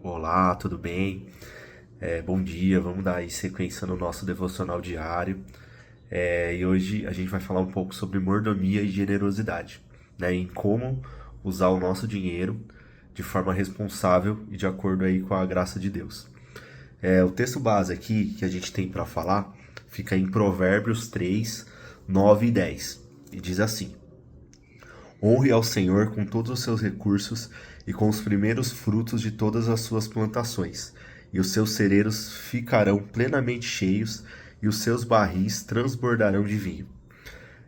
Olá, tudo bem? Bom dia, vamos dar aí sequência no nosso devocional diário. E hoje a gente vai falar um pouco sobre mordomia e generosidade, né? Em como usar o nosso dinheiro de forma responsável e de acordo aí com a graça de Deus. O texto base aqui que a gente tem para falar fica em Provérbios 3, 9 e 10. E diz assim: Honre ao Senhor com todos os seus recursos e com os primeiros frutos de todas as suas plantações, e os seus celeiros ficarão plenamente cheios, e os seus barris transbordarão de vinho.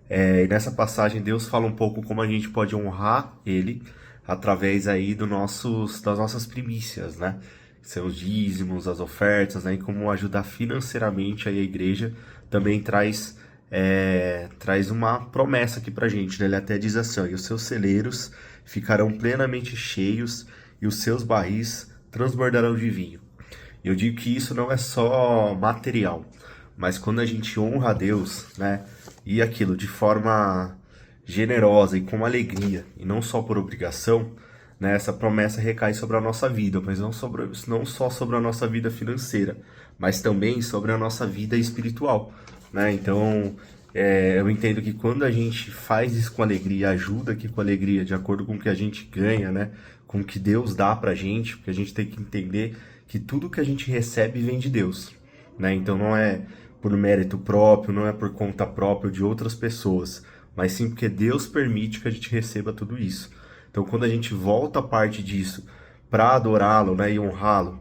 E nessa passagem Deus fala um pouco como a gente pode honrar Ele através aí das nossas primícias, né? Que são os dízimos, as ofertas, né? E como ajudar financeiramente aí a igreja também traz uma promessa aqui pra gente, né? Ele até diz assim, ó, e os seus celeiros ficarão plenamente cheios e os seus barris transbordarão de vinho. E eu digo que isso não é só material, mas quando a gente honra a Deus, né? E aquilo de forma generosa e com alegria, e não só por obrigação, né? Essa promessa recai sobre a nossa vida, mas não só sobre a nossa vida financeira, mas também sobre a nossa vida espiritual, né? Então, eu entendo que quando a gente faz isso com alegria, ajuda aqui com alegria, de acordo com o que a gente ganha, né? Com o que Deus dá pra gente, porque a gente tem que entender que tudo que a gente recebe vem de Deus, né? Então não é por mérito próprio, não é por conta própria de outras pessoas, mas sim porque Deus permite que a gente receba tudo isso. Então quando a gente volta a parte disso para adorá-lo, né, e honrá-lo,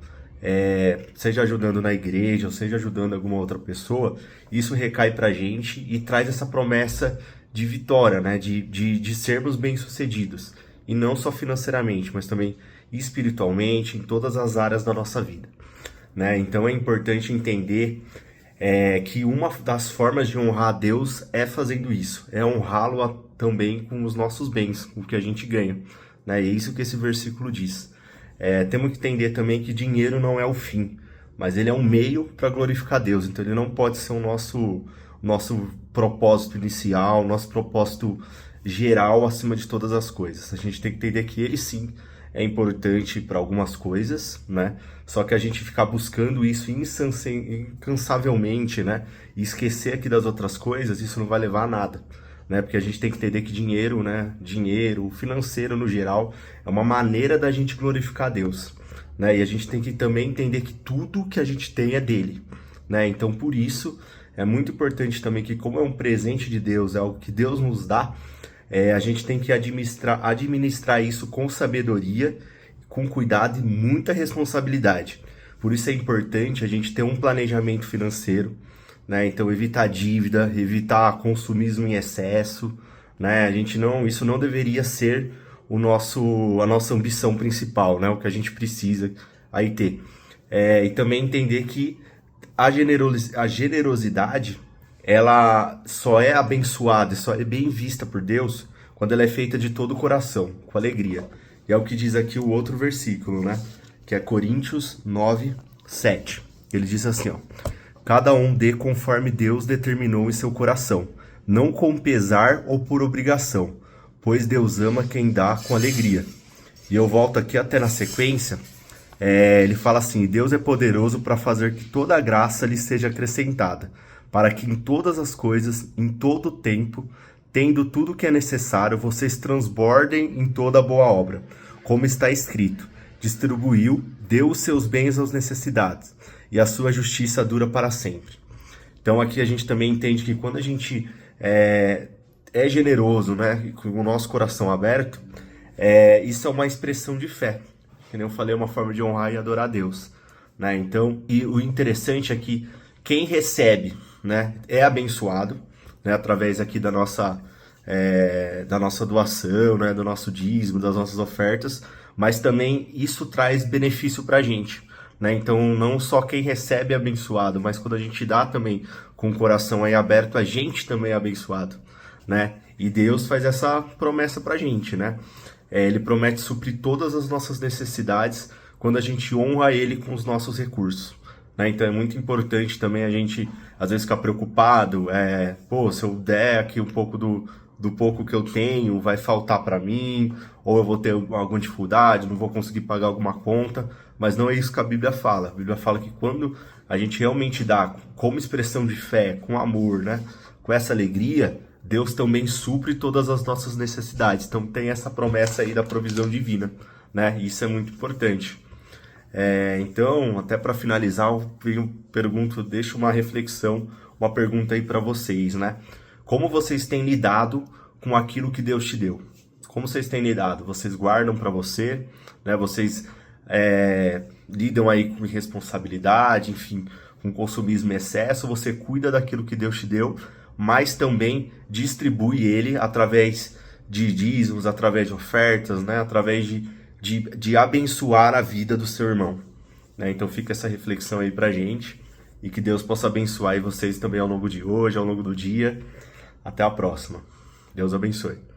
seja ajudando na igreja, ou seja ajudando alguma outra pessoa, isso recai pra gente e traz essa promessa de vitória, né, de sermos bem-sucedidos. E não só financeiramente, mas também espiritualmente, em todas as áreas da nossa vida, né? Então é importante entender que uma das formas de honrar a Deus é fazendo isso, é honrá-lo também com os nossos bens, com o que a gente ganha, né? E é isso que esse versículo diz. Temos que entender também que dinheiro não é o fim, mas ele é um meio para glorificar Deus, então ele não pode ser o nosso propósito inicial, nosso propósito geral acima de todas as coisas. A gente tem que entender que ele sim é importante para algumas coisas, né? Só que a gente ficar buscando isso incansavelmente, né? E esquecer aqui das outras coisas, isso não vai levar a nada, né? Porque a gente tem que entender que dinheiro, né? Dinheiro, financeiro no geral, é uma maneira da gente glorificar Deus, né? E a gente tem que também entender que tudo que a gente tem é dele, né? Então, por isso, é muito importante também que, como é um presente de Deus, é algo que Deus nos dá, a gente tem que administrar isso com sabedoria, com cuidado e muita responsabilidade. Por isso é importante a gente ter um planejamento financeiro, né? Então evitar dívida, evitar consumismo em excesso, né? Isso não deveria ser a nossa ambição principal, né? O que a gente precisa aí ter. E também entender que a generosidade ela só é abençoada, só é bem vista por Deus quando ela é feita de todo o coração, com alegria. E é o que diz aqui o outro versículo, né? Que é Coríntios 9, 7. Ele diz assim, ó: cada um dê conforme Deus determinou em seu coração, não com pesar ou por obrigação, pois Deus ama quem dá com alegria. E eu volto aqui até na sequência. Ele fala assim: Deus é poderoso para fazer que toda a graça lhe seja acrescentada, para que em todas as coisas, em todo o tempo, tendo tudo o que é necessário, vocês transbordem em toda boa obra. Como está escrito: distribuiu, deu os seus bens aos necessitados, e a sua justiça dura para sempre. Então aqui a gente também entende que quando a gente é generoso, né, e com o nosso coração aberto, isso é uma expressão de fé. Que nem eu falei, é uma forma de honrar e adorar a Deus, né? Então, e o interessante é que quem recebe, né, é abençoado, né, através aqui da nossa doação, né, do nosso dízimo, das nossas ofertas, mas também isso traz benefício para a gente, né? Então, não só quem recebe é abençoado, mas quando a gente dá também com o coração aí aberto, a gente também é abençoado, né? E Deus faz essa promessa para a gente, né? Ele promete suprir todas as nossas necessidades quando a gente honra Ele com os nossos recursos, né? Então é muito importante também a gente, às vezes, ficar preocupado, se eu der aqui um pouco do pouco que eu tenho, vai faltar para mim, ou eu vou ter alguma dificuldade, não vou conseguir pagar alguma conta, mas não é isso que a Bíblia fala. A Bíblia fala que quando a gente realmente dá como expressão de fé, com amor, né, com essa alegria, Deus também supre todas as nossas necessidades. Então tem essa promessa aí da provisão divina, né? Isso é muito importante. Então, até para finalizar, deixo uma reflexão, uma pergunta aí para vocês, né? Como vocês têm lidado com aquilo que Deus te deu? Como vocês têm lidado? Vocês guardam para você, né? Vocês lidam aí com irresponsabilidade, enfim, com consumismo em excesso? Você cuida daquilo que Deus te deu, mas também distribui ele através de dízimos, através de ofertas, né? Através de abençoar a vida do seu irmão, né? Então fica essa reflexão aí pra gente e que Deus possa abençoar aí vocês também ao longo de hoje, ao longo do dia. Até a próxima. Deus abençoe.